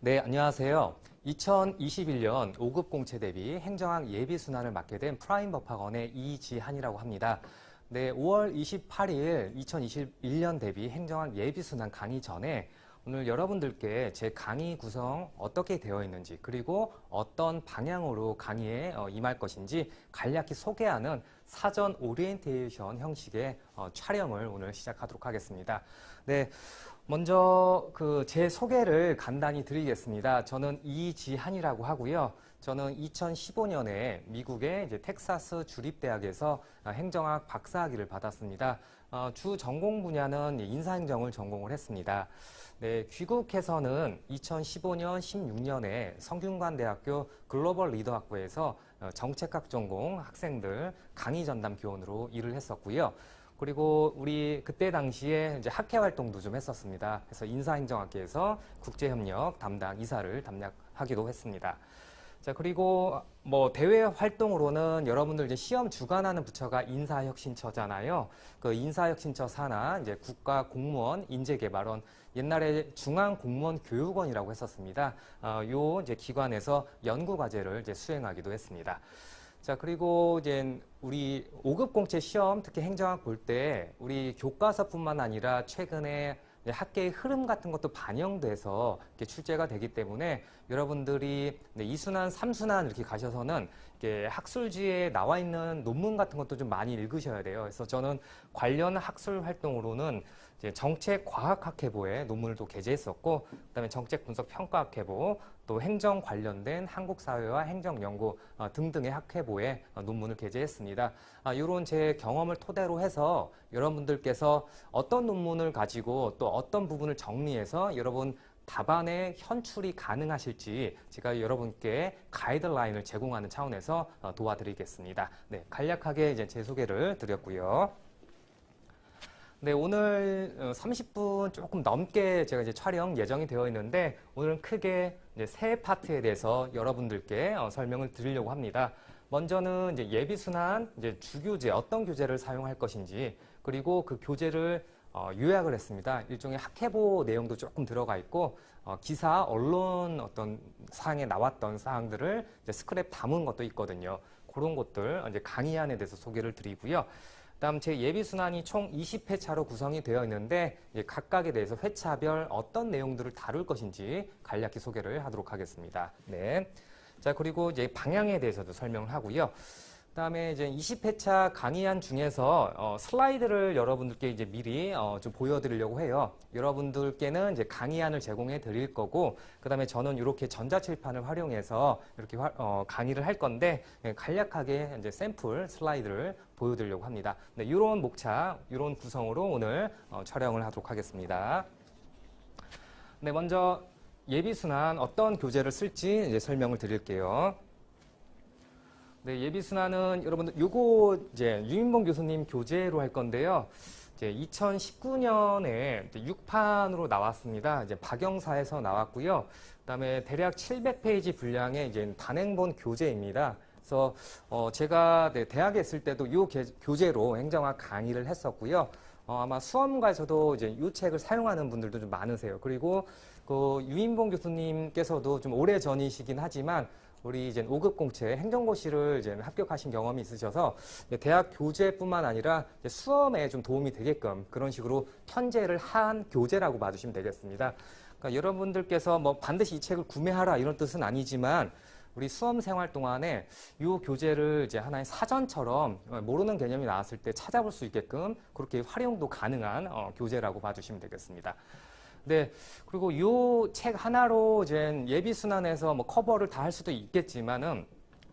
네, 안녕하세요. 2021년 5급 공채 대비 행정학 예비 순환을 맡게 된 프라임법학원의 이지한이라고 합니다. 네, 5월 28일 2021년 대비 행정학 예비 순환 강의 전에 오늘 여러분들께 제 강의 구성 어떻게 되어 있는지 그리고 어떤 방향으로 강의에 임할 것인지 간략히 소개하는 사전 오리엔테이션 형식의 촬영을 오늘 시작하도록 하겠습니다. 네, 먼저 제 소개를 간단히 드리겠습니다. 저는 이지한이라고 하고요. 저는 2015년에 미국의 이제 텍사스 주립대학에서 행정학 박사학위를 받았습니다. 주 전공 분야는 인사행정을 전공을 했습니다. 네, 귀국해서는 2015년, 16년에 성균관대학교 글로벌 리더학부에서 정책학 전공 학생들 강의 전담 교원으로 일을 했었고요. 그리고 우리 그때 당시에 이제 학회 활동도 좀 했었습니다. 그래서 인사행정학계에서 국제협력 담당 이사를 담당하기도 했습니다. 자, 그리고 뭐 대외 활동으로는 여러분들 이제 시험 주관하는 부처가 인사혁신처잖아요. 그 인사혁신처 산하 이제 국가공무원 인재개발원, 옛날에 중앙공무원교육원이라고 했었습니다. 요 이제 기관에서 연구과제를 이제 수행하기도 했습니다. 자, 그리고 이제 우리 5급 공채 시험, 특히 행정학 볼 때 우리 교과서뿐만 아니라 최근에 학계의 흐름 같은 것도 반영돼서 이렇게 출제가 되기 때문에 여러분들이 2순환, 3순환 이렇게 가셔서는 이렇게 학술지에 나와 있는 논문 같은 것도 좀 많이 읽으셔야 돼요. 그래서 저는 관련 학술 활동으로는 이제 정책과학학회보에 논문을 또 게재했었고, 그다음에 정책분석평가학회보, 또 행정 관련된 한국사회와 행정연구 등등의 학회보에 논문을 게재했습니다. 이런 제 경험을 토대로 해서 여러분들께서 어떤 논문을 가지고 또 어떤 부분을 정리해서 여러분 답안에 현출이 가능하실지 제가 여러분께 가이드라인을 제공하는 차원에서 도와드리겠습니다. 네, 간략하게 이제 제 소개를 드렸고요. 네, 오늘 30분 조금 넘게 제가 이제 촬영 예정이 되어 있는데 오늘은 크게 이제 세 파트에 대해서 여러분들께 설명을 드리려고 합니다. 먼저는 이제 예비순환 이제 주교재 어떤 교재를 사용할 것인지 그리고 그 교재를 요약을 했습니다. 일종의 학회보 내용도 조금 들어가 있고 기사, 언론 어떤 사항에 나왔던 사항들을 이제 스크랩 담은 것도 있거든요. 그런 것들 이제 강의안에 대해서 소개를 드리고요. 다음 제 예비순환이 총 20회차로 구성이 되어 있는데 각각에 대해서 회차별 어떤 내용들을 다룰 것인지 간략히 소개를 하도록 하겠습니다. 네. 자, 그리고 이제 방향에 대해서도 설명을 하고요. 그다음에 이제 20회차 강의안 중에서 슬라이드를 여러분들께 이제 미리 좀 보여드리려고 해요. 여러분들께는 이제 강의안을 제공해 드릴 거고, 그다음에 저는 이렇게 전자칠판을 활용해서 이렇게 강의를 할 건데 간략하게 이제 샘플 슬라이드를 보여드리려고 합니다. 네, 이런 목차, 이런 구성으로 오늘 촬영을 하도록 하겠습니다. 네, 먼저 예비순환 어떤 교재를 쓸지 이제 설명을 드릴게요. 네, 예비순환은 여러분들 요거 이제 유인봉 교수님 교재로 할 건데요. 이제 2019년에 6판으로 나왔습니다. 이제 박영사에서 나왔고요. 그다음에 대략 700페이지 분량의 이제 단행본 교재입니다. 그래서 제가 대학에 있을 때도 요 교재로 행정학 강의를 했었고요. 아마 수험가에서도 이제 이 책을 사용하는 분들도 좀 많으세요. 그리고 그 유인봉 교수님께서도 좀 오래 전이시긴 하지만 우리 이제 5급 공채 행정고시를 이제 합격하신 경험이 있으셔서 대학 교재뿐만 아니라 수험에 좀 도움이 되게끔 그런 식으로 편제를 한 교재라고 봐주시면 되겠습니다. 그러니까 여러분들께서 뭐 반드시 이 책을 구매하라 이런 뜻은 아니지만 우리 수험 생활 동안에 이 교재를 이제 하나의 사전처럼 모르는 개념이 나왔을 때 찾아볼 수 있게끔 그렇게 활용도 가능한 교재라고 봐주시면 되겠습니다. 네, 그리고 이 책 하나로 이제 예비순환에서 뭐 커버를 다 할 수도 있겠지만은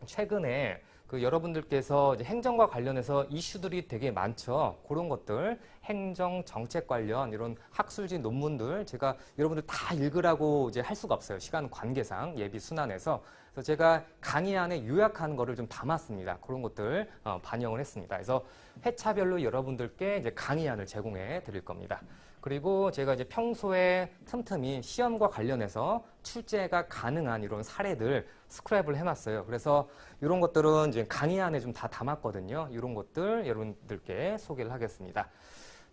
최근에 그 여러분들께서 이제 행정과 관련해서 이슈들이 되게 많죠. 그런 것들, 행정 정책 관련 이런 학술지 논문들 제가 여러분들 다 읽으라고 이제 할 수가 없어요. 시간 관계상 예비순환에서. 그래서 제가 강의 안에 요약한 거를 좀 담았습니다. 그런 것들 반영을 했습니다. 그래서 회차별로 여러분들께 이제 강의안을 제공해 드릴 겁니다. 그리고 제가 이제 평소에 틈틈이 시험과 관련해서 출제가 가능한 이런 사례들 스크랩을 해놨어요. 그래서 이런 것들은 이제 강의 안에 좀 다 담았거든요. 이런 것들 여러분들께 소개를 하겠습니다.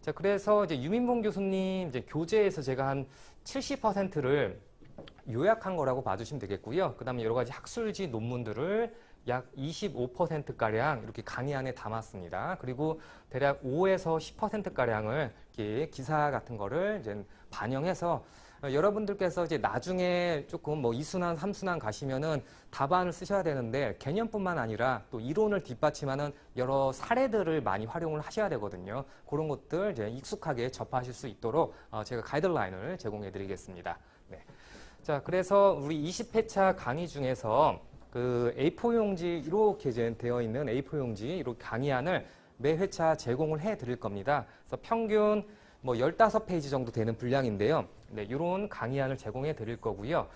자, 그래서 이제 유민봉 교수님 이제 교재에서 제가 한 70%를 요약한 거라고 봐주시면 되겠고요. 그 다음에 여러 가지 학술지 논문들을 약 25%가량 이렇게 강의 안에 담았습니다. 그리고 대략 5에서 10%가량을 이렇게 기사 같은 거를 이제 반영해서 여러분들께서 이제 나중에 조금 뭐 2순환, 3순환 가시면은 답안을 쓰셔야 되는데 개념뿐만 아니라 또 이론을 뒷받침하는 여러 사례들을 많이 활용을 하셔야 되거든요. 그런 것들 이제 익숙하게 접하실 수 있도록 제가 가이드라인을 제공해 드리겠습니다. 네. 자, 그래서 우리 20회차 강의 중에서 그 A4 용지 이렇게 이제 되어 있는 A4 용지 이렇게 강의안을 매 회차 제공을 해 드릴 겁니다. 그래서 평균 뭐 15페이지 정도 되는 분량인데요. 네, 이런 강의안을 제공해 드릴 거고요.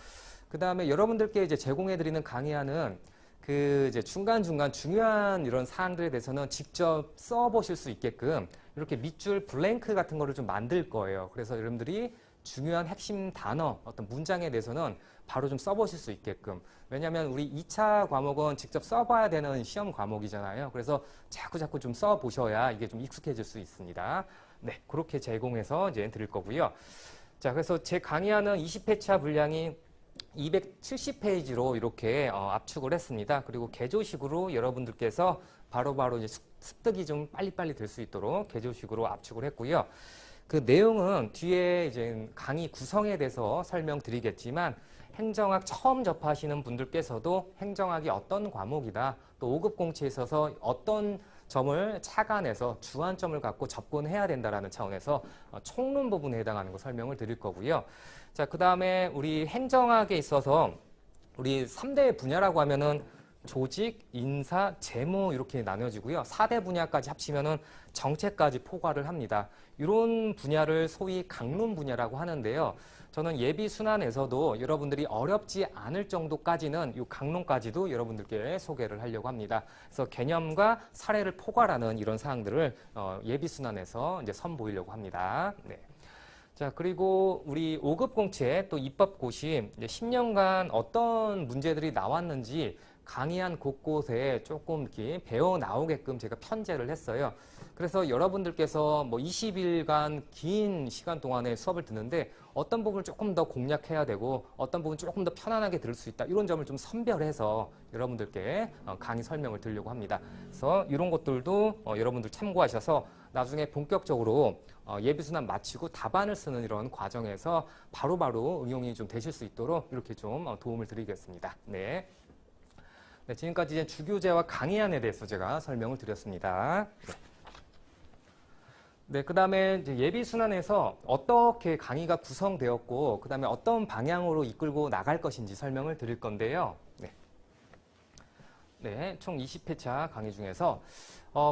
그 다음에 여러분들께 이제 제공해 드리는 강의안은 그 이제 중간중간 중요한 이런 사항들에 대해서는 직접 써 보실 수 있게끔 이렇게 밑줄 블랭크 같은 거를 좀 만들 거예요. 그래서 여러분들이 중요한 핵심 단어, 어떤 문장에 대해서는 바로 좀 써보실 수 있게끔. 왜냐하면 우리 2차 과목은 직접 써봐야 되는 시험 과목이잖아요. 그래서 자꾸 좀 써보셔야 이게 좀 익숙해질 수 있습니다. 네, 그렇게 제공해서 이제 드릴 거고요. 자, 그래서 제 강의안은 20회차 분량이 270페이지로 이렇게 압축을 했습니다. 그리고 개조식으로 여러분들께서 바로바로 이제 습득이 좀 빨리빨리 될 수 있도록 개조식으로 압축을 했고요. 그 내용은 뒤에 이제 강의 구성에 대해서 설명드리겠지만 행정학 처음 접하시는 분들께서도 행정학이 어떤 과목이다, 또 5급 공채에 있어서 어떤 점을 착안해서 주안점을 갖고 접근해야 된다라는 차원에서 총론 부분에 해당하는 거 설명을 드릴 거고요. 자, 그 다음에 우리 행정학에 있어서 우리 3대 분야라고 하면은 조직, 인사, 재무 이렇게 나눠지고요. 4대 분야까지 합치면은 정책까지 포괄을 합니다. 이런 분야를 소위 강론 분야라고 하는데요. 저는 예비 순환에서도 여러분들이 어렵지 않을 정도까지는 이 강론까지도 여러분들께 소개를 하려고 합니다. 그래서 개념과 사례를 포괄하는 이런 사항들을 예비 순환에서 이제 선보이려고 합니다. 네. 자, 그리고 우리 5급 공채 또 입법고시 이제 10년간 어떤 문제들이 나왔는지 강의안 곳곳에 조금 이렇게 배워 나오게끔 제가 편제를 했어요. 그래서 여러분들께서 뭐 20일간 긴 시간 동안에 수업을 듣는데 어떤 부분을 조금 더 공략해야 되고 어떤 부분 조금 더 편안하게 들을 수 있다. 이런 점을 좀 선별해서 여러분들께 강의 설명을 드리려고 합니다. 그래서 이런 것들도 여러분들 참고하셔서 나중에 본격적으로 예비순환 마치고 답안을 쓰는 이런 과정에서 바로바로 응용이 좀 되실 수 있도록 이렇게 좀 도움을 드리겠습니다. 네. 네, 지금까지 이제 주교재와 강의안에 대해서 제가 설명을 드렸습니다. 네, 그 다음에 예비순환에서 어떻게 강의가 구성되었고, 그 다음에 어떤 방향으로 이끌고 나갈 것인지 설명을 드릴 건데요. 네. 네, 총 20회차 강의 중에서,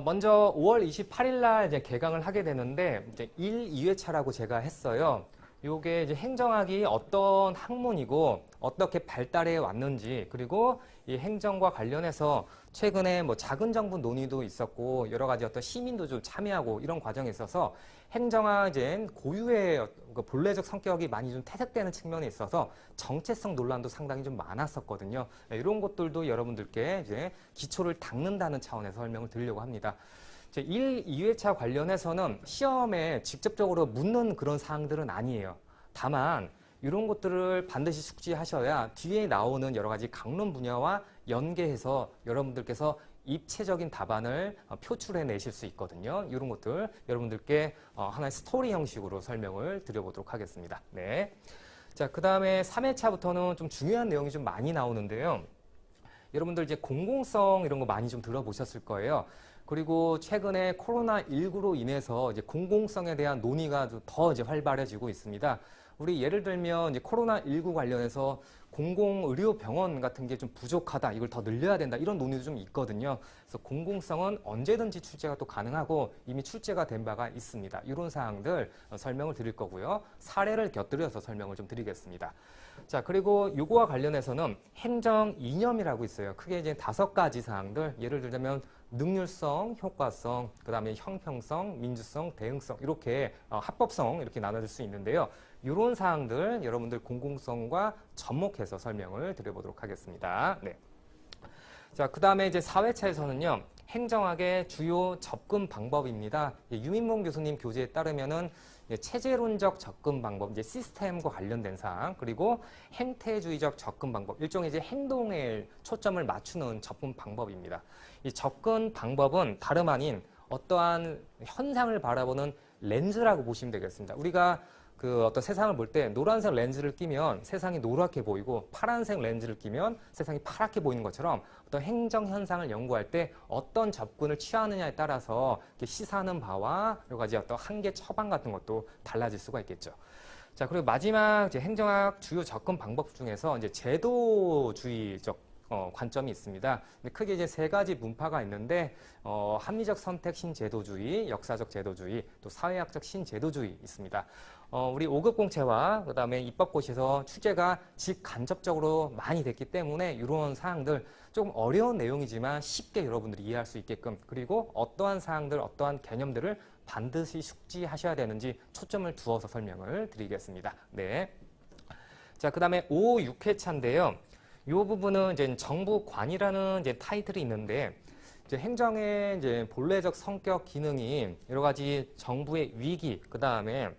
먼저 5월 28일 날 이제 개강을 하게 되는데, 이제 1, 2회차라고 제가 했어요. 요게 이제 행정학이 어떤 학문이고 어떻게 발달해 왔는지, 그리고 이 행정과 관련해서 최근에 뭐 작은 정부 논의도 있었고 여러 가지 어떤 시민도 좀 참여하고 이런 과정에 있어서 행정학 이제 고유의 본래적 성격이 많이 좀 퇴색되는 측면에 있어서 정체성 논란도 상당히 좀 많았었거든요. 이런 것들도 여러분들께 이제 기초를 닦는다는 차원에서 설명을 드리려고 합니다. 1, 2회차 관련해서는 시험에 직접적으로 묻는 그런 사항들은 아니에요. 다만 이런 것들을 반드시 숙지하셔야 뒤에 나오는 여러 가지 강론 분야와 연계해서 여러분들께서 입체적인 답안을 표출해 내실 수 있거든요. 이런 것들 여러분들께 하나의 스토리 형식으로 설명을 드려보도록 하겠습니다. 네. 자, 그 다음에 3회차부터는 좀 중요한 내용이 좀 많이 나오는데요. 여러분들 이제 공공성 이런 거 많이 좀 들어보셨을 거예요. 그리고 최근에 코로나19로 인해서 이제 공공성에 대한 논의가 더 이제 활발해지고 있습니다. 우리 예를 들면 이제 코로나19 관련해서 공공의료병원 같은 게 좀 부족하다, 이걸 더 늘려야 된다, 이런 논의도 좀 있거든요. 그래서 공공성은 언제든지 출제가 또 가능하고 이미 출제가 된 바가 있습니다. 이런 사항들 설명을 드릴 거고요. 사례를 곁들여서 설명을 좀 드리겠습니다. 자, 그리고 요거와 관련해서는 행정 이념이라고 있어요. 크게 이제 5가지 사항들, 예를 들자면 능률성, 효과성, 그 다음에 형평성, 민주성, 대응성, 이렇게 합법성 이렇게 나눠질 수 있는데요. 이런 사항들 여러분들 공공성과 접목해서 설명을 드려보도록 하겠습니다. 네. 자, 그 다음에 이제 4회차에서는요, 행정학의 주요 접근 방법입니다. 유민봉 교수님 교재에 따르면은 체제론적 접근 방법, 이제 시스템과 관련된 사항, 그리고 행태주의적 접근 방법, 일종의 이제 행동에 초점을 맞추는 접근 방법입니다. 이 접근 방법은 다름 아닌 어떠한 현상을 바라보는 렌즈라고 보시면 되겠습니다. 우리가 그 어떤 세상을 볼 때 노란색 렌즈를 끼면 세상이 노랗게 보이고 파란색 렌즈를 끼면 세상이 파랗게 보이는 것처럼 어떤 행정 현상을 연구할 때 어떤 접근을 취하느냐에 따라서 이렇게 시사하는 바와 여러 가지 어떤 한계 처방 같은 것도 달라질 수가 있겠죠. 자, 그리고 마지막 이제 행정학 주요 접근 방법 중에서 이제 제도주의적 관점이 있습니다. 크게 이제 세 가지 문파가 있는데 합리적 선택 신제도주의, 역사적 제도주의, 또 사회학적 신제도주의 있습니다. 우리 5급 공채와 그다음에 입법고시에서 출제가 직간접적으로 많이 됐기 때문에 이런 사항들 조금 어려운 내용이지만 쉽게 여러분들이 이해할 수 있게끔, 그리고 어떠한 사항들, 어떠한 개념들을 반드시 숙지하셔야 되는지 초점을 두어서 설명을 드리겠습니다. 네. 자, 그다음에 5, 6회차인데요. 이 부분은 이제 정부관이라는 이제 타이틀이 있는데, 이제 행정의 이제 본래적 성격 기능이 여러 가지 정부의 위기, 그 다음에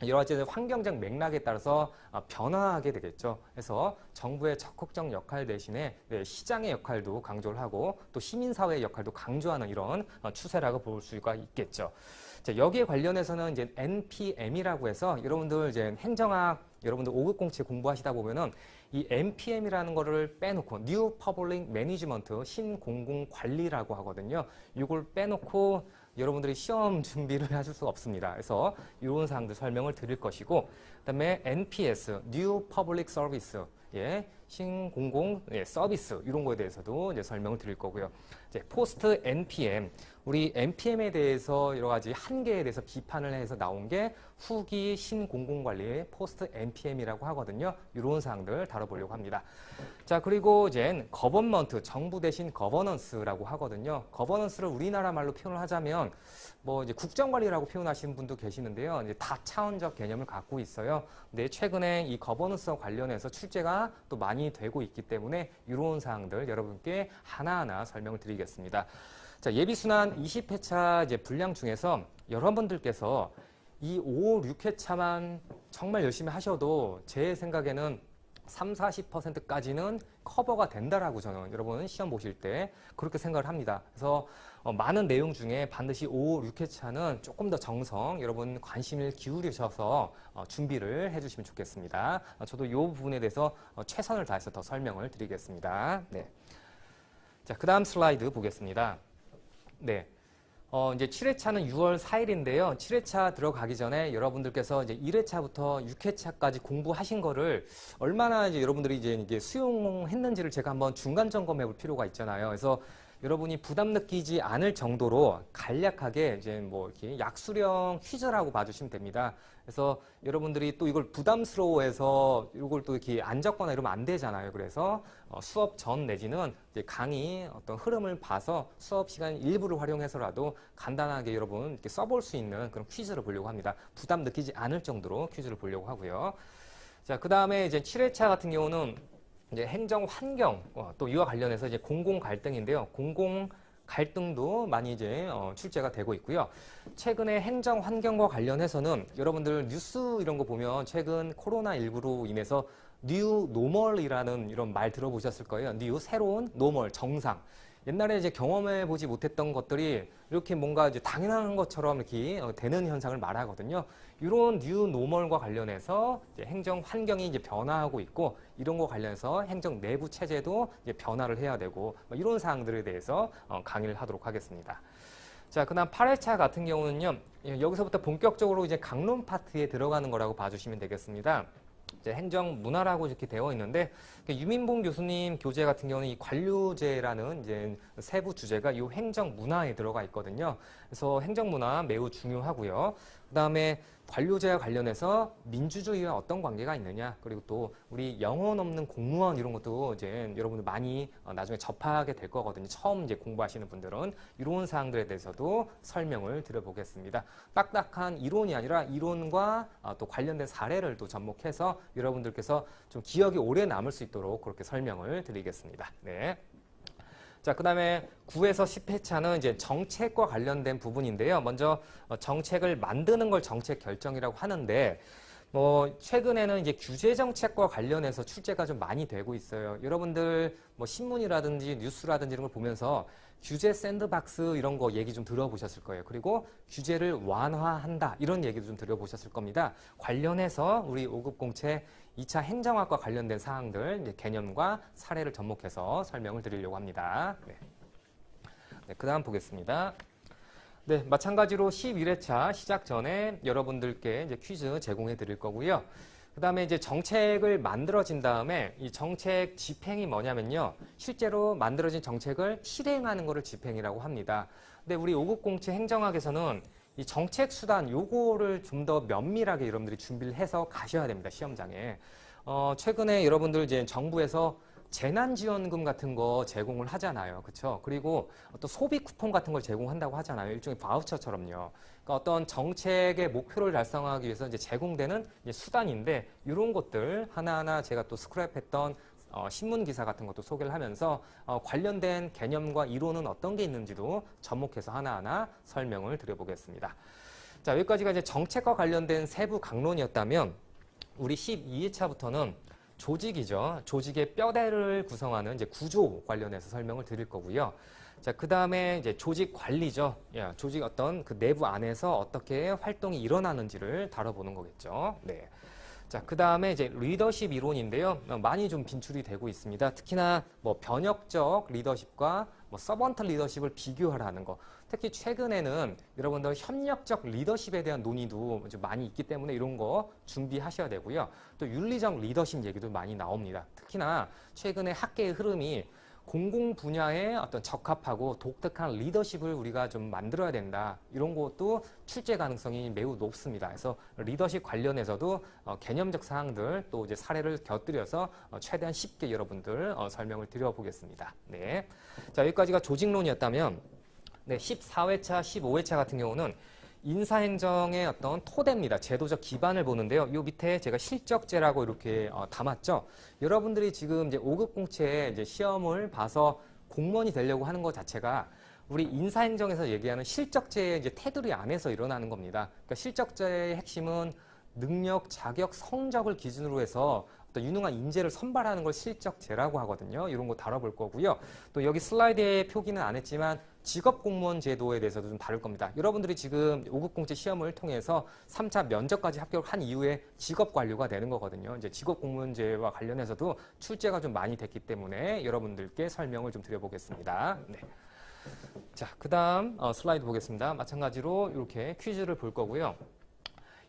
여러 가지 환경적 맥락에 따라서 변화하게 되겠죠. 그래서 정부의 적극적 역할 대신에 시장의 역할도 강조를 하고 또 시민사회의 역할도 강조하는 이런 추세라고 볼 수가 있겠죠. 자, 여기에 관련해서는 이제 NPM이라고 해서 여러분들 이제 행정학 여러분들 5급 공채 공부하시다 보면은 이 NPM이라는 거를 빼놓고 New Public Management 신공공관리라고 하거든요. 이걸 빼놓고 여러분들이 시험 준비를 하실 수가 없습니다. 그래서 이런 사항들 설명을 드릴 것이고, 그다음에 NPS New Public Service 신공공 서비스 이런 거에 대해서도 이제 설명을 드릴 거고요. 이제 포스트 NPM 우리 NPM에 대해서 여러 가지 한계에 대해서 비판을 해서 나온 게 후기 신공공관리의 포스트 NPM이라고 하거든요. 이런 사항들 다뤄보려고 합니다. 자, 그리고 이제 거버먼트 정부 대신 거버넌스라고 하거든요. 거버넌스를 우리나라 말로 표현을 하자면 뭐 이제 국정관리라고 표현하시는 분도 계시는데요. 이제 다차원적 개념을 갖고 있어요. 근데 최근에 이 거버넌스와 관련해서 출제가 또 많이 되고 있기 때문에 이런 사항들 여러분께 하나하나 설명을 드리겠습니다. 자, 예비순환 20회차 이제 분량 중에서 여러분들께서 이 5, 6회차만 정말 열심히 하셔도 제 생각에는 30-40%까지는 커버가 된다라고 저는 여러분 시험 보실 때 그렇게 생각을 합니다. 그래서 많은 내용 중에 반드시 5, 6회차는 조금 더 정성 여러분 관심을 기울이셔서 준비를 해주시면 좋겠습니다. 저도 이 부분에 대해서 최선을 다해서 더 설명을 드리겠습니다. 네. 자, 그 다음 슬라이드 보겠습니다. 네. 이제 7회차는 6월 4일인데요. 7회차 들어가기 전에 여러분들께서 이제 1회차부터 6회차까지 공부하신 거를 얼마나 이제 여러분들이 이제 수용했는지를 제가 한번 중간 점검해 볼 필요가 있잖아요. 그래서 여러분이 부담 느끼지 않을 정도로 간략하게 이제 뭐 이렇게 약수령 퀴즈라고 봐주시면 됩니다. 그래서 여러분들이 또 이걸 부담스러워해서 이걸 또 이렇게 안 적거나 이러면 안 되잖아요. 그래서 수업 전 내지는 이제 강의 어떤 흐름을 봐서 수업 시간 일부를 활용해서라도 간단하게 여러분 이렇게 써볼 수 있는 그런 퀴즈를 보려고 합니다. 부담 느끼지 않을 정도로 퀴즈를 보려고 하고요. 자, 그 다음에 이제 7회차 같은 경우는 이제 행정 환경 또 이와 관련해서 이제 공공 갈등인데요. 공공 갈등도 많이 이제 출제가 되고 있고요. 최근에 행정 환경과 관련해서는 여러분들 뉴스 이런 거 보면 최근 코로나19로 인해서 뉴 노멀이라는 이런 말 들어보셨을 거예요. 뉴 새로운 노멀 정상. 옛날에 이제 경험해 보지 못했던 것들이 이렇게 뭔가 이제 당연한 것처럼 이렇게 되는 현상을 말하거든요. 이런 뉴 노멀과 관련해서 이제 행정 환경이 이제 변화하고 있고 이런 거 관련해서 행정 내부 체제도 이제 변화를 해야 되고 이런 사항들에 대해서 강의를 하도록 하겠습니다. 자, 그다음 8회차 같은 경우는요. 여기서부터 본격적으로 이제 강론 파트에 들어가는 거라고 봐주시면 되겠습니다. 이제 행정 문화라고 이렇게 되어 있는데 유민봉 교수님 교재 같은 경우는 이 관료제라는 이제 세부 주제가 이 행정 문화에 들어가 있거든요. 그래서 행정 문화 매우 중요하고요. 그다음에 관료제와 관련해서 민주주의와 어떤 관계가 있느냐, 그리고 또 우리 영혼 없는 공무원 이런 것도 이제 여러분들 많이 나중에 접하게 될 거거든요. 처음 이제 공부하시는 분들은 이런 사항들에 대해서도 설명을 드려보겠습니다. 딱딱한 이론이 아니라 이론과 또 관련된 사례를 또 접목해서 여러분들께서 좀 기억이 오래 남을 수 있도록 그렇게 설명을 드리겠습니다. 네. 자, 그다음에 9에서 10회차는 이제 정책과 관련된 부분인데요. 먼저 정책을 만드는 걸 정책 결정이라고 하는데 최근에는 이제 규제 정책과 관련해서 출제가 좀 많이 되고 있어요. 여러분들 신문이라든지 뉴스라든지 이런 걸 보면서 규제 샌드박스 이런 거 얘기 좀 들어보셨을 거예요. 그리고 규제를 완화한다 이런 얘기도 좀 들어보셨을 겁니다. 관련해서 우리 5급 공채 2차 행정학과 관련된 사항들 이제 개념과 사례를 접목해서 설명을 드리려고 합니다. 네, 그 다음 보겠습니다. 네, 마찬가지로 11회차 시작 전에 여러분들께 이제 퀴즈 제공해 드릴 거고요. 그 다음에 이제 정책을 만들어진 다음에 이 정책 집행이 뭐냐면요. 실제로 만들어진 정책을 실행하는 거를 집행이라고 합니다. 근데 우리 5급 공채 행정학에서는 이 정책 수단 요거를 좀 더 면밀하게 여러분들이 준비를 해서 가셔야 됩니다. 시험장에. 최근에 여러분들 이제 정부에서 재난지원금 같은 거 제공을 하잖아요. 그렇죠? 그리고 어떤 소비 쿠폰 같은 걸 제공한다고 하잖아요. 일종의 바우처처럼요. 그러니까 어떤 정책의 목표를 달성하기 위해서 이제 제공되는 이제 수단인데 이런 것들 하나하나 제가 또 스크랩했던 신문 기사 같은 것도 소개를 하면서 관련된 개념과 이론은 어떤 게 있는지도 접목해서 하나하나 설명을 드려보겠습니다. 자, 여기까지가 이제 정책과 관련된 세부 강론이었다면 우리 12회차부터는 조직이죠. 조직의 뼈대를 구성하는 이제 구조 관련해서 설명을 드릴 거고요. 자, 그 다음에 이제 조직 관리죠. 예, 조직 어떤 그 내부 안에서 어떻게 활동이 일어나는지를 다뤄보는 거겠죠. 네. 자, 그 다음에 이제 리더십 이론인데요. 많이 좀 빈출이 되고 있습니다. 특히나 변혁적 리더십과 서번트 리더십을 비교하라는 거. 특히 최근에는 여러분들 협력적 리더십에 대한 논의도 좀 많이 있기 때문에 이런 거 준비하셔야 되고요. 또 윤리적 리더십 얘기도 많이 나옵니다. 특히나 최근에 학계의 흐름이 공공 분야에 어떤 적합하고 독특한 리더십을 우리가 좀 만들어야 된다. 이런 것도 출제 가능성이 매우 높습니다. 그래서 리더십 관련해서도 개념적 사항들 또 이제 사례를 곁들여서 최대한 쉽게 여러분들 설명을 드려보겠습니다. 네. 자, 여기까지가 조직론이었다면 네, 14회차, 15회차 같은 경우는 인사행정의 어떤 토대입니다. 제도적 기반을 보는데요. 이 밑에 제가 실적제라고 이렇게 담았죠. 여러분들이 지금 이제 5급 공채에 이제 시험을 봐서 공무원이 되려고 하는 것 자체가 우리 인사행정에서 얘기하는 실적제의 이제 테두리 안에서 일어나는 겁니다. 그러니까 실적제의 핵심은 능력, 자격, 성적을 기준으로 해서 어떤 유능한 인재를 선발하는 걸 실적제라고 하거든요. 이런 거 다뤄볼 거고요. 또 여기 슬라이드에 표기는 안 했지만 직업공무원 제도에 대해서도 좀 다룰 겁니다. 여러분들이 지금 5급 공채 시험을 통해서 3차 면접까지 합격을 한 이후에 직업관료가 되는 거거든요. 이제 직업공무원제와 관련해서도 출제가 좀 많이 됐기 때문에 여러분들께 설명을 좀 드려보겠습니다. 네. 자, 그 다음 슬라이드 보겠습니다. 마찬가지로 이렇게 퀴즈를 볼 거고요.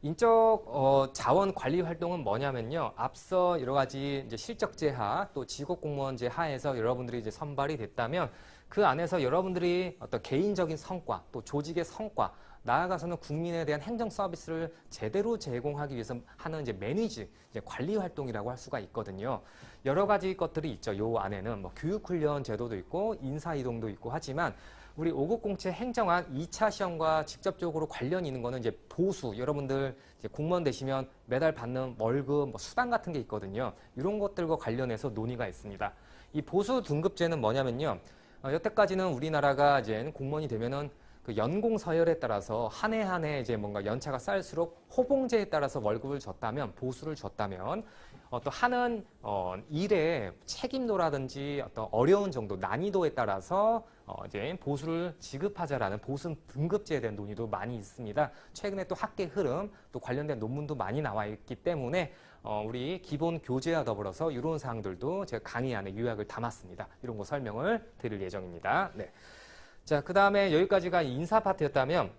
인적 자원 관리 활동은 뭐냐면요. 앞서 여러 가지 이제 실적제하 또 직업공무원제 하에서 여러분들이 이제 선발이 됐다면 그 안에서 여러분들이 어떤 개인적인 성과 또 조직의 성과 나아가서는 국민에 대한 행정 서비스를 제대로 제공하기 위해서 하는 이제 매니지 이제 관리 활동이라고 할 수가 있거든요. 여러 가지 것들이 있죠. 요 안에는 교육훈련 제도도 있고 인사이동도 있고 하지만 우리 5급 공채 행정학 2차 시험과 직접적으로 관련이 있는 거는 이제 보수, 여러분들 이제 공무원 되시면 매달 받는 월급, 수당 같은 게 있거든요. 이런 것들과 관련해서 논의가 있습니다. 이 보수 등급제는 뭐냐면요. 여태까지는 우리나라가 이제 공무원이 되면은 그 연공 서열에 따라서 한 해 한 해 이제 뭔가 연차가 쌓일수록 호봉제에 따라서 월급을 줬다면, 보수를 줬다면 또 하는 일의 책임도라든지 어떤 어려운 정도, 난이도에 따라서 이제 보수를 지급하자라는 보수 등급제에 대한 논의도 많이 있습니다. 최근에 또 학계 흐름, 또 관련된 논문도 많이 나와 있기 때문에 우리 기본 교재와 더불어서 이런 사항들도 제가 강의 안에 요약을 담았습니다. 이런 거 설명을 드릴 예정입니다. 네. 자, 그 다음에 여기까지가 인사 파트였다면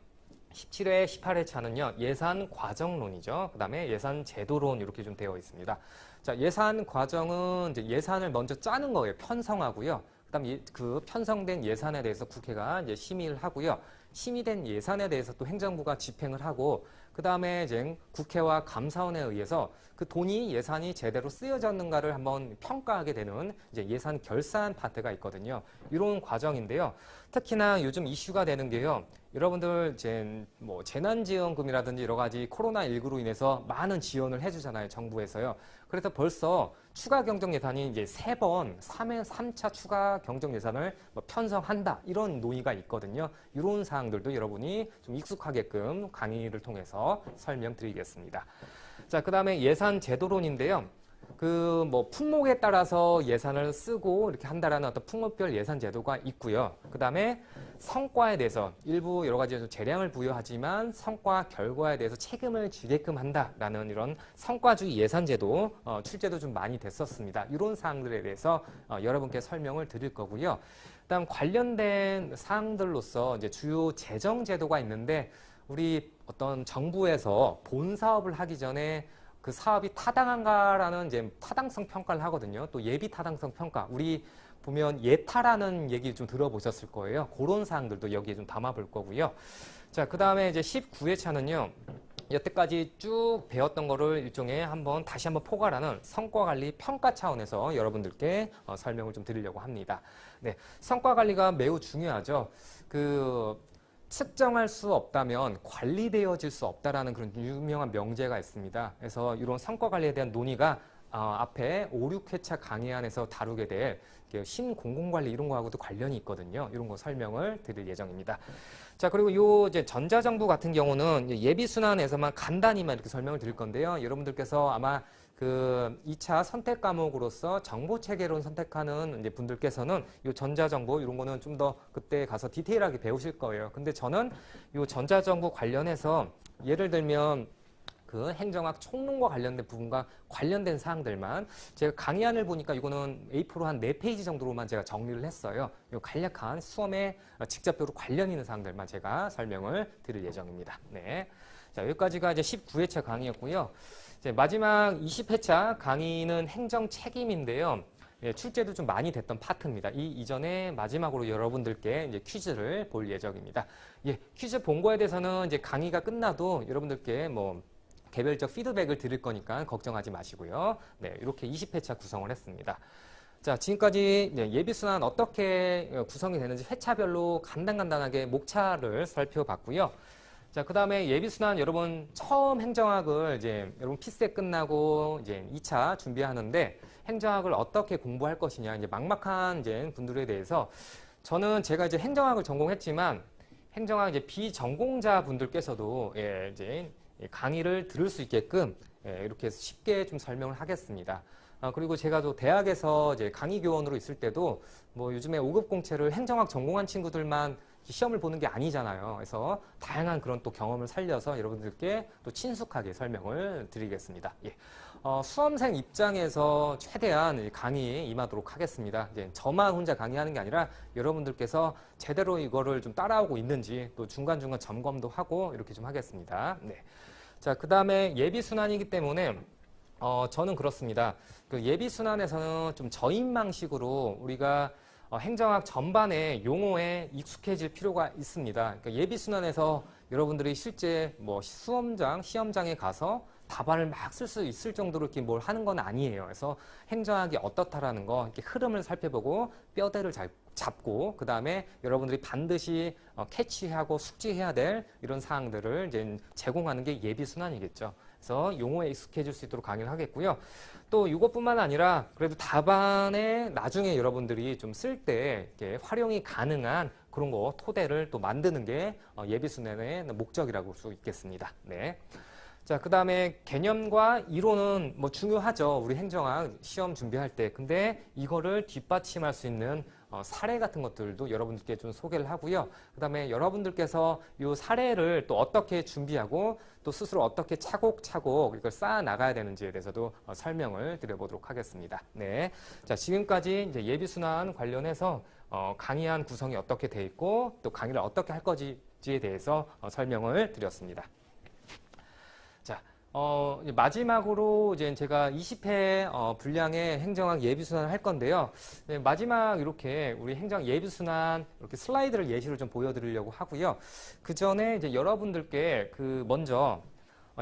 17회, 18회차는요, 예산 과정론이죠. 그 다음에 예산 제도론 이렇게 좀 되어 있습니다. 자, 예산 과정은 이제 예산을 먼저 짜는 거예요. 편성하고요. 그 다음에 그 편성된 예산에 대해서 국회가 이제 심의를 하고요. 심의된 예산에 대해서 또 행정부가 집행을 하고, 그 다음에 이제 국회와 감사원에 의해서 그 돈이 예산이 제대로 쓰여졌는가를 한번 평가하게 되는 이제 예산 결산 파트가 있거든요. 이런 과정인데요. 특히나 요즘 이슈가 되는 게요. 여러분들 이제 뭐 재난지원금이라든지 여러 가지 코로나19로 인해서 많은 지원을 해주잖아요, 정부에서요. 그래서 벌써 추가 경정 예산이 이제 3번, 3차 추가 경정 예산을 뭐 편성한다, 이런 논의가 있거든요. 이런 사항들도 여러분이 좀 익숙하게끔 강의를 통해서 설명드리겠습니다. 자, 그 다음에 예산 제도론인데요. 그 뭐 품목에 따라서 예산을 쓰고 이렇게 한다라는 어떤 품목별 예산 제도가 있고요. 그 다음에 성과에 대해서 일부 여러 가지 재량을 부여하지만 성과 결과에 대해서 책임을 지게끔 한다라는 이런 성과주의 예산 제도 출제도 좀 많이 됐었습니다. 이런 사항들에 대해서 여러분께 설명을 드릴 거고요. 그다음 관련된 사항들로서 이제 주요 재정 제도가 있는데 우리 어떤 정부에서 본 사업을 하기 전에 그 사업이 타당한가라는 이제 타당성 평가를 하거든요. 또 예비 타당성 평가. 우리 보면 예타라는 얘기 좀 들어보셨을 거예요. 그런 사항들도 여기에 좀 담아볼 거고요. 자, 그 다음에 이제 19회차는요. 여태까지 쭉 배웠던 거를 일종의 다시 한번 포괄하는 성과관리 평가 차원에서 여러분들께 설명을 좀 드리려고 합니다. 네, 성과관리가 매우 중요하죠. 측정할 수 없다면 관리되어질 수 없다라는 그런 유명한 명제가 있습니다. 그래서 이런 성과 관리에 대한 논의가 앞에 5, 6회차 강의 안에서 다루게 될 신공공관리 이런 거하고도 관련이 있거든요. 이런 거 설명을 드릴 예정입니다. 자, 그리고 요 이제 전자정부 같은 경우는 예비순환에서만 간단히만 이렇게 설명을 드릴 건데요. 여러분들께서 아마 그 2차 선택 과목으로서 정보체계론 선택하는 이제 분들께서는 이 전자정보 이런 거는 좀 더 그때 가서 디테일하게 배우실 거예요. 근데 저는 이 전자정보 관련해서 예를 들면 그 행정학 총론과 관련된 부분과 관련된 사항들만 제가 강의안을 보니까 이거는 A4로 한 4페이지 정도로만 제가 정리를 했어요. 이 간략한 수험에 직접적으로 관련 있는 사항들만 제가 설명을 드릴 예정입니다. 네. 자, 여기까지가 이제 19회차 강의였고요. 이제 마지막 20회차 강의는 행정 책임인데요. 예, 출제도 좀 많이 됐던 파트입니다. 이 이전에 마지막으로 여러분들께 이제 퀴즈를 볼 예정입니다. 예, 퀴즈 본 거에 대해서는 이제 강의가 끝나도 여러분들께 뭐 개별적 피드백을 드릴 거니까 걱정하지 마시고요. 네, 이렇게 20회차 구성을 했습니다. 자, 지금까지 예비순환 어떻게 구성이 되는지 회차별로 간단하게 목차를 살펴봤고요. 자, 그 다음에 예비순환 여러분 처음 행정학을 이제 여러분 필세 끝나고 이제 2차 준비하는데 행정학을 어떻게 공부할 것이냐 이제 막막한 이제 분들에 대해서 저는 제가 이제 행정학을 전공했지만 행정학 이제 비전공자 분들께서도 이제 강의를 들을 수 있게끔 이렇게 쉽게 좀 설명을 하겠습니다. 그리고 제가 또 대학에서 이제 강의 교원으로 있을 때도 뭐 요즘에 5급 공채를 행정학 전공한 친구들만 시험을 보는 게 아니잖아요. 그래서 다양한 그런 또 경험을 살려서 여러분들께 또 친숙하게 설명을 드리겠습니다. 예. 수험생 입장에서 최대한 강의에 임하도록 하겠습니다. 이제 저만 혼자 강의하는 게 아니라 여러분들께서 제대로 이거를 좀 따라오고 있는지 또 중간중간 점검도 하고 이렇게 좀 하겠습니다. 네. 자, 그 다음에 예비순환이기 때문에 저는 그렇습니다. 그 예비순환에서는 좀 저인망식으로 우리가 행정학 전반의 용어에 익숙해질 필요가 있습니다. 그러니까 예비순환에서 여러분들이 실제 뭐 시험장에 가서 답안을 막 쓸 수 있을 정도로 이렇게 뭘 하는 건 아니에요. 그래서 행정학이 어떻다라는 거, 이렇게 흐름을 살펴보고 뼈대를 잡고, 그 다음에 여러분들이 반드시 캐치하고 숙지해야 될 이런 사항들을 이제 제공하는 게 예비순환이겠죠. 그래서 용어에 익숙해질 수 있도록 강의를 하겠고요. 또 이것뿐만 아니라 그래도 답안에 나중에 여러분들이 좀 쓸 때 활용이 가능한 그런 거 토대를 또 만드는 게 예비순환의 목적이라고 볼 수 있겠습니다. 네. 자, 그 다음에 개념과 이론은 뭐 중요하죠. 우리 행정학 시험 준비할 때. 근데 이거를 뒷받침할 수 있는 사례 같은 것들도 여러분들께 좀 소개를 하고요. 그 다음에 여러분들께서 이 사례를 또 어떻게 준비하고 또 스스로 어떻게 차곡차곡 이걸 쌓아 나가야 되는지에 대해서도 설명을 드려보도록 하겠습니다. 네. 자, 지금까지 이제 예비순환 관련해서 강의안 구성이 어떻게 돼 있고 또 강의를 어떻게 할 건지에 대해서 설명을 드렸습니다. 자, 마지막으로 이제 제가 20회 분량의 행정학 예비순환을 할 건데요. 네, 마지막 이렇게 우리 행정 예비순환 이렇게 슬라이드를 예시로 좀 보여드리려고 하고요. 그 전에 이제 여러분들께 먼저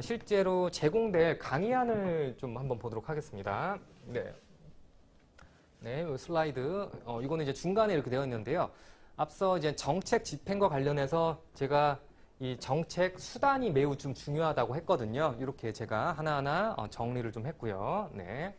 실제로 제공될 강의안을 좀 한번 보도록 하겠습니다. 네. 네, 이 슬라이드. 이거는 이제 중간에 이렇게 되어 있는데요. 앞서 이제 정책 집행과 관련해서 제가 이 정책 수단이 매우 좀 중요하다고 했거든요. 이렇게 제가 하나하나 정리를 좀 했고요. 네.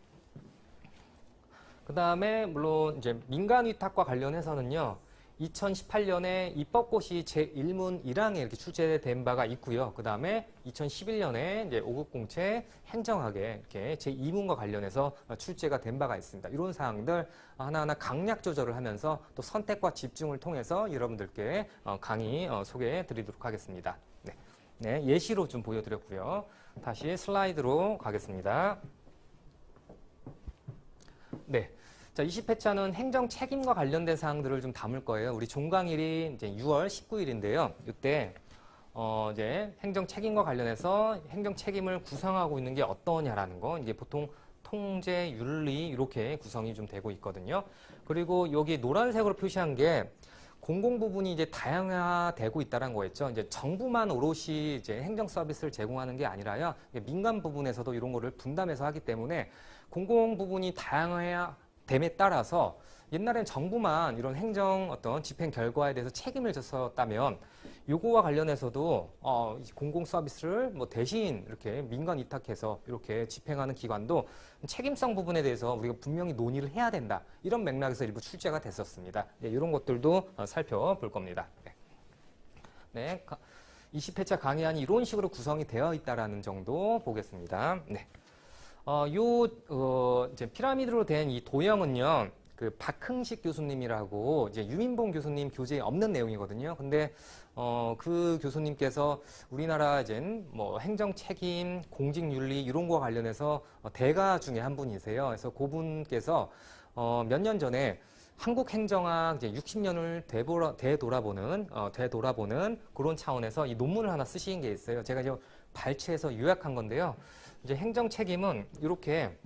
그 다음에 물론 이제 민간 위탁과 관련해서는요. 2018년에 입법고시 제1문 1항에 이렇게 출제된 바가 있고요. 그 다음에 2011년에 이제 5급 공채 행정학에 이렇게 제2문과 관련해서 출제가 된 바가 있습니다. 이런 사항들 하나하나 강약 조절을 하면서 또 선택과 집중을 통해서 여러분들께 강의 소개해 드리도록 하겠습니다. 네. 네, 예시로 좀 보여드렸고요. 다시 슬라이드로 가겠습니다. 네. 자, 20회차는 행정 책임과 관련된 사항들을 좀 담을 거예요. 우리 종강일이 이제 6월 19일인데요. 이때 이제 행정 책임과 관련해서 행정 책임을 구성하고 있는 게 어떠냐라는 거, 이게 보통 통제, 윤리 이렇게 구성이 좀 되고 있거든요. 그리고 여기 노란색으로 표시한 게 공공 부분이 이제 다양화되고 있다는 거였죠. 이제 정부만 오롯이 이제 행정 서비스를 제공하는 게 아니라요. 민간 부분에서도 이런 거를 분담해서 하기 때문에 공공 부분이 다양해야 됨에 따라서 옛날엔 정부만 이런 행정 어떤 집행 결과에 대해서 책임을 졌었다면 요거와 관련해서도 공공 서비스를 뭐 대신 이렇게 민간 위탁해서 이렇게 집행하는 기관도 책임성 부분에 대해서 우리가 분명히 논의를 해야 된다. 이런 맥락에서 일부 출제가 됐었습니다. 네, 이런 것들도 살펴볼 겁니다. 네. 네, 20회차 강의안이 이런 식으로 구성이 되어 있다라는 정도 보겠습니다. 네. 이제 피라미드로 된 이 도형은요, 그 박흥식 교수님이라고 이제 유민봉 교수님 교재에 없는 내용이거든요. 근데 그 교수님께서 우리나라 이제 뭐 행정 책임, 공직 윤리 이런 거와 관련해서 대가 중에 한 분이세요. 그래서 그분께서 몇 년 전에 한국 행정학 이제 60년을 되돌아보는 그런 차원에서 이 논문을 하나 쓰신 게 있어요. 제가 이제 발췌해서 요약한 건데요. 이제 행정 책임은 이렇게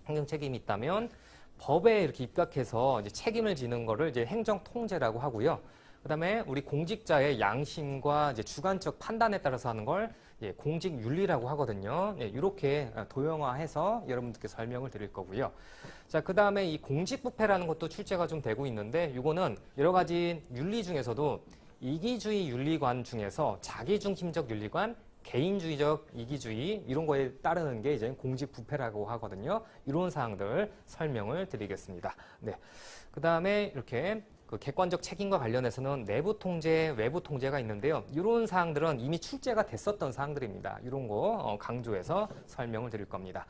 행정 책임이 있다면 법에 이렇게 입각해서 이제 책임을 지는 거를 이제 행정 통제라고 하고요. 그다음에 우리 공직자의 양심과 이제 주관적 판단에 따라서 하는 걸 공직 윤리라고 하거든요. 이렇게 도형화해서 여러분들께 설명을 드릴 거고요. 자, 그다음에 이 공직부패라는 것도 출제가 좀 되고 있는데 이거는 여러 가지 윤리 중에서도 이기주의 윤리관 중에서 자기중심적 윤리관, 개인주의적 이기주의 이런 거에 따르는 게 이제 공직부패라고 하거든요. 이런 사항들 설명을 드리겠습니다. 네. 그다음에 이렇게 그 객관적 책임과 관련해서는 내부 통제, 외부 통제가 있는데요. 이런 사항들은 이미 출제가 됐었던 사항들입니다. 이런 거 강조해서 설명을 드릴 겁니다.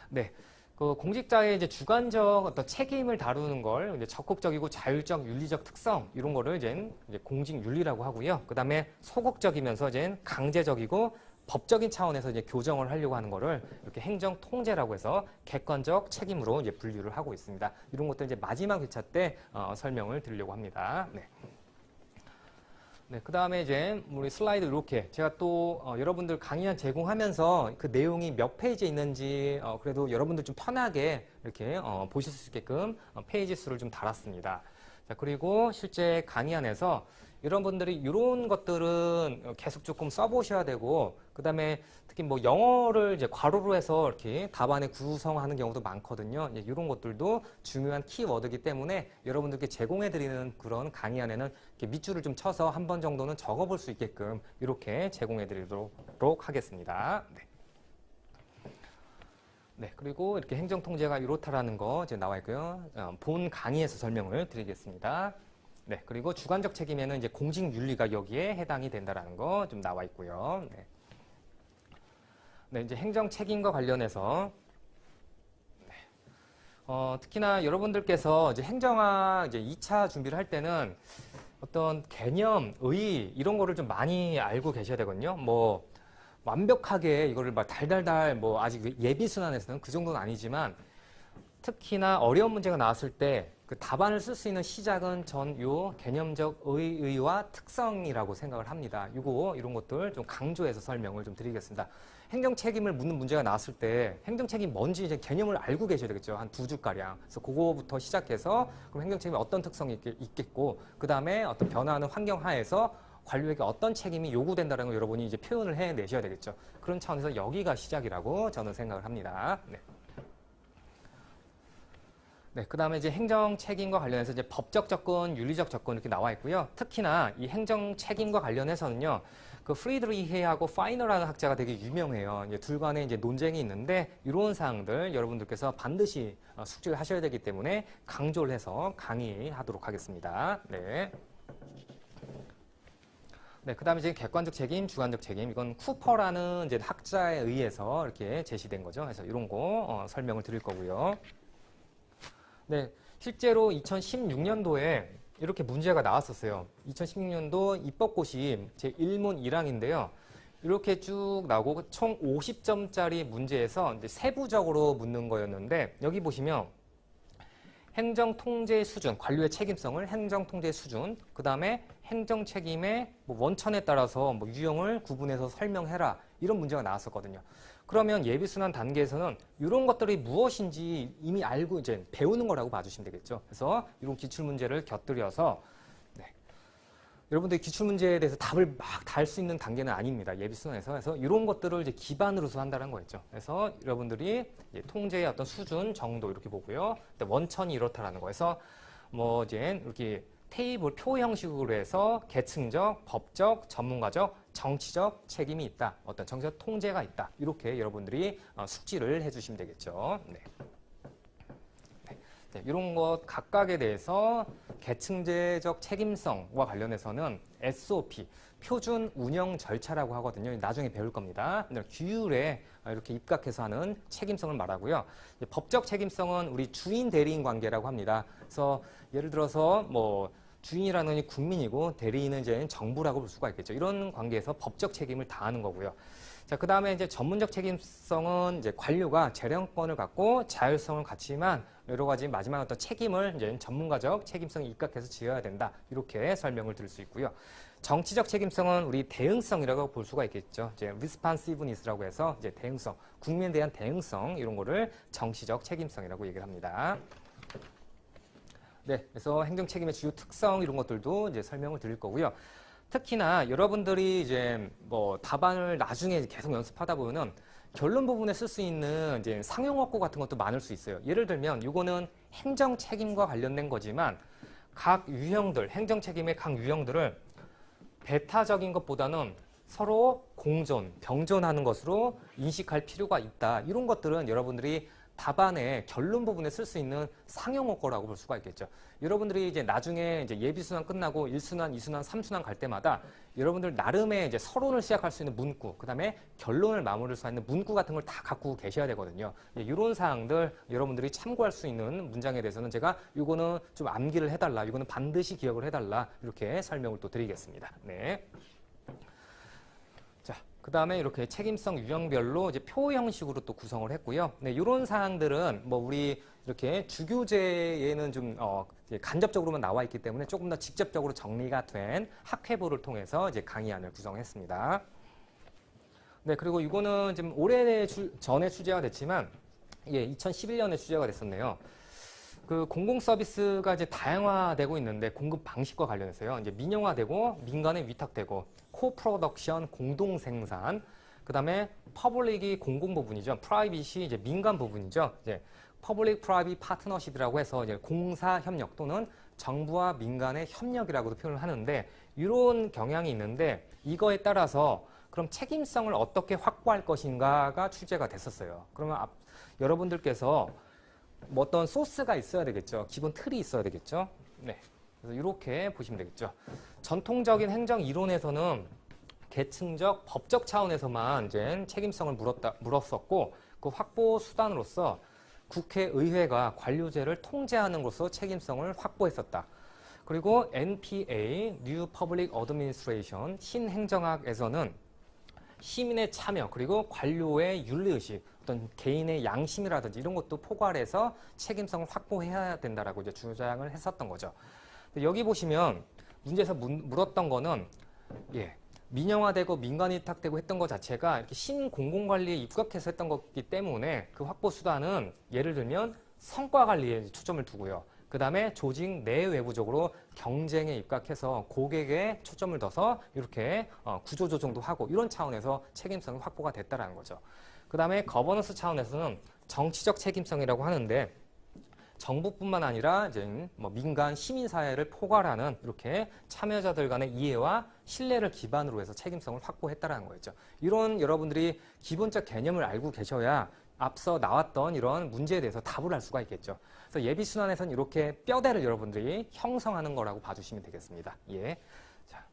네. 그 공직자의 이제 주관적 어떤 책임을 다루는 걸 이제 적극적이고 자율적 윤리적 특성 이런 거를 이제 공직 윤리라고 하고요. 그다음에 소극적이면서 이제 강제적이고 법적인 차원에서 이제 교정을 하려고 하는 거를 이렇게 행정 통제라고 해서 객관적 책임으로 이제 분류를 하고 있습니다. 이런 것들 이제 마지막 회차 때 설명을 드리려고 합니다. 네. 네, 그 다음에 이제 우리 슬라이드 이렇게 제가 또 여러분들 강의안 제공하면서 그 내용이 몇 페이지에 있는지 그래도 여러분들 좀 편하게 이렇게 보실 수 있게끔 페이지 수를 좀 달았습니다. 자, 그리고 실제 강의안에서 여러분들이 이런 것들은 계속 조금 써보셔야 되고, 그 다음에 특히 뭐 영어를 이제 괄호로 해서 이렇게 답안에 구성하는 경우도 많거든요. 이런 것들도 중요한 키워드이기 때문에 여러분들께 제공해드리는 그런 강의안에는 이렇게 밑줄을 좀 쳐서 한 번 정도는 적어볼 수 있게끔 이렇게 제공해드리도록 하겠습니다. 네. 네, 그리고 이렇게 행정통제가 이렇다라는 거 이제 나와 있고요. 본 강의에서 설명을 드리겠습니다. 네, 그리고 주관적 책임에는 이제 공직윤리가 여기에 해당이 된다라는 거 좀 나와 있고요. 네. 네, 이제 행정 책임과 관련해서 특히나 여러분들께서 이제 행정학 이제 2차 준비를 할 때는 어떤 개념, 의 이런 거를 좀 많이 알고 계셔야 되거든요. 뭐 완벽하게 이거를 막 달달달 뭐 아직 예비 순환에서는 그 정도는 아니지만 특히나 어려운 문제가 나왔을 때 그 답안을 쓸 수 있는 시작은 전 요 개념적 의의와 특성이라고 생각을 합니다. 이런 것들 좀 강조해서 설명을 좀 드리겠습니다. 행정 책임을 묻는 문제가 나왔을 때 행정 책임 뭔지 이제 개념을 알고 계셔야 되겠죠. 한 2줄가량. 그래서 그거부터 시작해서 그럼 행정 책임이 어떤 특성이 있겠고 그 다음에 어떤 변화하는 환경 하에서 관료에게 어떤 책임이 요구된다는 걸 여러분이 이제 표현을 해내셔야 되겠죠. 그런 차원에서 여기가 시작이라고 저는 생각을 합니다. 네. 네, 그다음에 이제 행정 책임과 관련해서 이제 법적 접근, 윤리적 접근 이렇게 나와 있고요. 특히나 이 행정 책임과 관련해서는요. 그 프리드리히하고 파이너라는 학자가 되게 유명해요. 이제 둘 간에 이제 논쟁이 있는데 이런 사항들 여러분들께서 반드시 숙지를 하셔야 되기 때문에 강조를 해서 강의하도록 하겠습니다. 네. 네, 그다음에 이제 객관적 책임, 주관적 책임 이건 쿠퍼라는 이제 학자에 의해서 이렇게 제시된 거죠. 그래서 이런 거 설명을 드릴 거고요. 네, 실제로 2016년도에 이렇게 문제가 나왔었어요. 2016년도 입법고시 제1문 1항인데요. 이렇게 쭉 나오고 총 50점짜리 문제에서 이제 세부적으로 묻는 거였는데 여기 보시면 행정통제 수준, 관료의 책임성을 행정통제 수준, 그 다음에 행정책임의 뭐 원천에 따라서 뭐 유형을 구분해서 설명해라 이런 문제가 나왔었거든요. 그러면 예비순환 단계에서는 이런 것들이 무엇인지 이미 알고 이제 배우는 거라고 봐주시면 되겠죠. 그래서 이런 기출문제를 곁들여서 여러분들이 기출문제에 대해서 답을 막 달 수 있는 단계는 아닙니다. 예비순환에서. 그래서 이런 것들을 이제 기반으로서 한다는 거였죠. 그래서 여러분들이 이제 통제의 어떤 수준 정도 이렇게 보고요. 원천이 이렇다라는 거에서 뭐 이제 이렇게 테이블 표 형식으로 해서 계층적, 법적, 전문가적, 정치적 책임이 있다. 어떤 정치적 통제가 있다. 이렇게 여러분들이 숙지를 해주시면 되겠죠. 네. 네, 이런 것 각각에 대해서 계층제적 책임성과 관련해서는 SOP, 표준 운영 절차라고 하거든요. 나중에 배울 겁니다. 규율에 이렇게 입각해서 하는 책임성을 말하고요. 법적 책임성은 우리 주인 대리인 관계라고 합니다. 그래서 예를 들어서 뭐 주인이라는 건 국민이고 대리인은 이제 정부라고 볼 수가 있겠죠. 이런 관계에서 법적 책임을 다하는 거고요. 자, 그 다음에 이제 전문적 책임성은 이제 관료가 재량권을 갖고 자율성을 갖지만 여러 가지 마지막 어떤 책임을 이제 전문가적 책임성에 입각해서 지어야 된다. 이렇게 설명을 드릴 수 있고요. 정치적 책임성은 우리 대응성이라고 볼 수가 있겠죠. 이제 responsiveness라고 해서 이제 대응성, 국민에 대한 대응성 이런 거를 정치적 책임성이라고 얘기를 합니다. 네, 그래서 행정 책임의 주요 특성 이런 것들도 이제 설명을 드릴 거고요. 특히나 여러분들이 이제 뭐 답안을 나중에 계속 연습하다 보면은 결론 부분에 쓸 수 있는 이제 상용어구 같은 것도 많을 수 있어요. 예를 들면 이거는 행정 책임과 관련된 거지만 각 유형들, 행정 책임의 각 유형들을 배타적인 것보다는 서로 공존, 병존하는 것으로 인식할 필요가 있다. 이런 것들은 여러분들이 답안의 결론 부분에 쓸 수 있는 상용어거라고 볼 수가 있겠죠. 여러분들이 이제 나중에 이제 예비순환 끝나고 1순환, 2순환, 3순환 갈 때마다 여러분들 나름의 이제 서론을 시작할 수 있는 문구, 그 다음에 결론을 마무리할 수 있는 문구 같은 걸 다 갖고 계셔야 되거든요. 이런 사항들 여러분들이 참고할 수 있는 문장에 대해서는 제가 이거는 좀 암기를 해달라, 이거는 반드시 기억을 해달라 이렇게 설명을 또 드리겠습니다. 네. 그 다음에 이렇게 책임성 유형별로 이제 표 형식으로 또 구성을 했고요. 네, 이런 사항들은 뭐 우리 이렇게 주교재에는 좀 간접적으로만 나와 있기 때문에 조금 더 직접적으로 정리가 된 학회부를 통해서 이제 강의안을 구성했습니다. 네, 그리고 이거는 지금 올해 전에 출제가 됐지만, 예, 2011년에 출제가 됐었네요. 그 공공 서비스가 이제 다양화되고 있는데 공급 방식과 관련해서요. 이제 민영화되고 민간에 위탁되고 코프로덕션 공동 생산, 그다음에 퍼블릭이 공공 부분이죠. 프라이빗이 이제 민간 부분이죠. 이제 퍼블릭 프라이빗 파트너십이라고 해서 이제 공사 협력 또는 정부와 민간의 협력이라고도 표현을 하는데 이런 경향이 있는데 이거에 따라서 그럼 책임성을 어떻게 확보할 것인가가 출제가 됐었어요. 그러면 여러분들께서 뭐 어떤 소스가 있어야 되겠죠. 기본 틀이 있어야 되겠죠. 네. 그래서 이렇게 보시면 되겠죠. 전통적인 행정 이론에서는 계층적, 법적 차원에서만 이제 책임성을 물었었고 그 확보 수단으로서 국회의회가 관료제를 통제하는 것으로 책임성을 확보했었다. 그리고 NPA, New Public Administration, 신행정학에서는 시민의 참여 그리고 관료의 윤리의식, 어떤 개인의 양심이라든지 이런 것도 포괄해서 책임성을 확보해야 된다라고 이제 주장을 했었던 거죠. 여기 보시면 문제에서 물었던 거는 민영화되고 민간이 위탁되고 했던 것 자체가 이렇게 신공공관리에 입각해서 했던 거기 때문에 그 확보 수단은 예를 들면 성과 관리에 초점을 두고요. 그 다음에 조직 내외부적으로 경쟁에 입각해서 고객에 초점을 둬서 이렇게 구조조정도 하고 이런 차원에서 책임성이 확보가 됐다는 거죠. 그 다음에 거버넌스 차원에서는 정치적 책임성이라고 하는데 정부뿐만 아니라 이제 뭐 민간 시민사회를 포괄하는 이렇게 참여자들 간의 이해와 신뢰를 기반으로 해서 책임성을 확보했다라는 거였죠. 이런 여러분들이 기본적 개념을 알고 계셔야 앞서 나왔던 이런 문제에 대해서 답을 할 수가 있겠죠. 그래서 예비순환에서는 이렇게 뼈대를 여러분들이 형성하는 거라고 봐주시면 되겠습니다. 예. 자.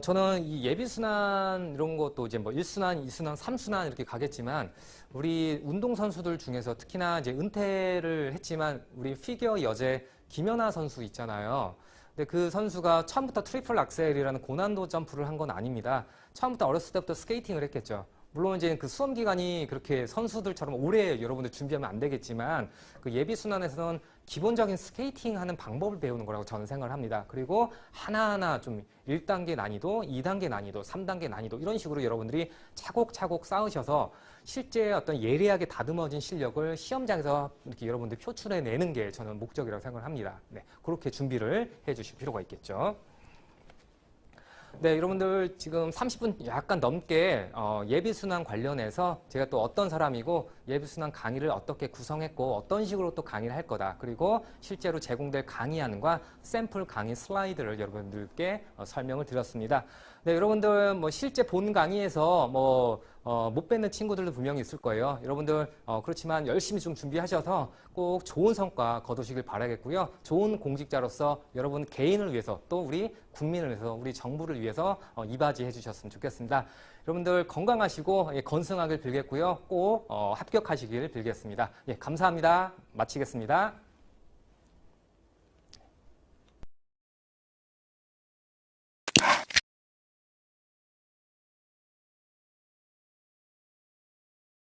저는 이 예비순환 이런 것도 이제 뭐 1순환, 2순환, 3순환 이렇게 가겠지만 우리 운동선수들 중에서 특히나 이제 은퇴를 했지만 우리 피겨 여제 김연아 선수 있잖아요. 근데 그 선수가 처음부터 트리플 악셀이라는 고난도 점프를 한 건 아닙니다. 처음부터 어렸을 때부터 스케이팅을 했겠죠. 물론 이제 그 수험 기간이 그렇게 선수들처럼 오래 여러분들 준비하면 안 되겠지만 그 예비 순환에서는 기본적인 스케이팅 하는 방법을 배우는 거라고 저는 생각을 합니다. 그리고 하나하나 좀 1단계 난이도, 2단계 난이도, 3단계 난이도 이런 식으로 여러분들이 차곡차곡 쌓으셔서 실제 어떤 예리하게 다듬어진 실력을 시험장에서 이렇게 여러분들 표출해 내는 게 저는 목적이라고 생각을 합니다. 네, 그렇게 준비를 해 주실 필요가 있겠죠. 네, 여러분들 지금 30분 약간 넘게 예비순환 관련해서 제가 또 어떤 사람이고 예비순환 강의를 어떻게 구성했고 어떤 식으로 또 강의를 할 거다. 그리고 실제로 제공될 강의안과 샘플 강의 슬라이드를 여러분들께 설명을 드렸습니다. 네, 여러분들 뭐 실제 본 강의에서 못 뵙는 친구들도 분명히 있을 거예요. 여러분들 그렇지만 열심히 좀 준비하셔서 꼭 좋은 성과 거두시길 바라겠고요. 좋은 공직자로서 여러분 개인을 위해서 또 우리 국민을 위해서 우리 정부를 위해서 이바지해 주셨으면 좋겠습니다. 여러분들 건강하시고 건승하길 빌겠고요. 꼭 합격하시길 빌겠습니다. 예, 감사합니다. 마치겠습니다.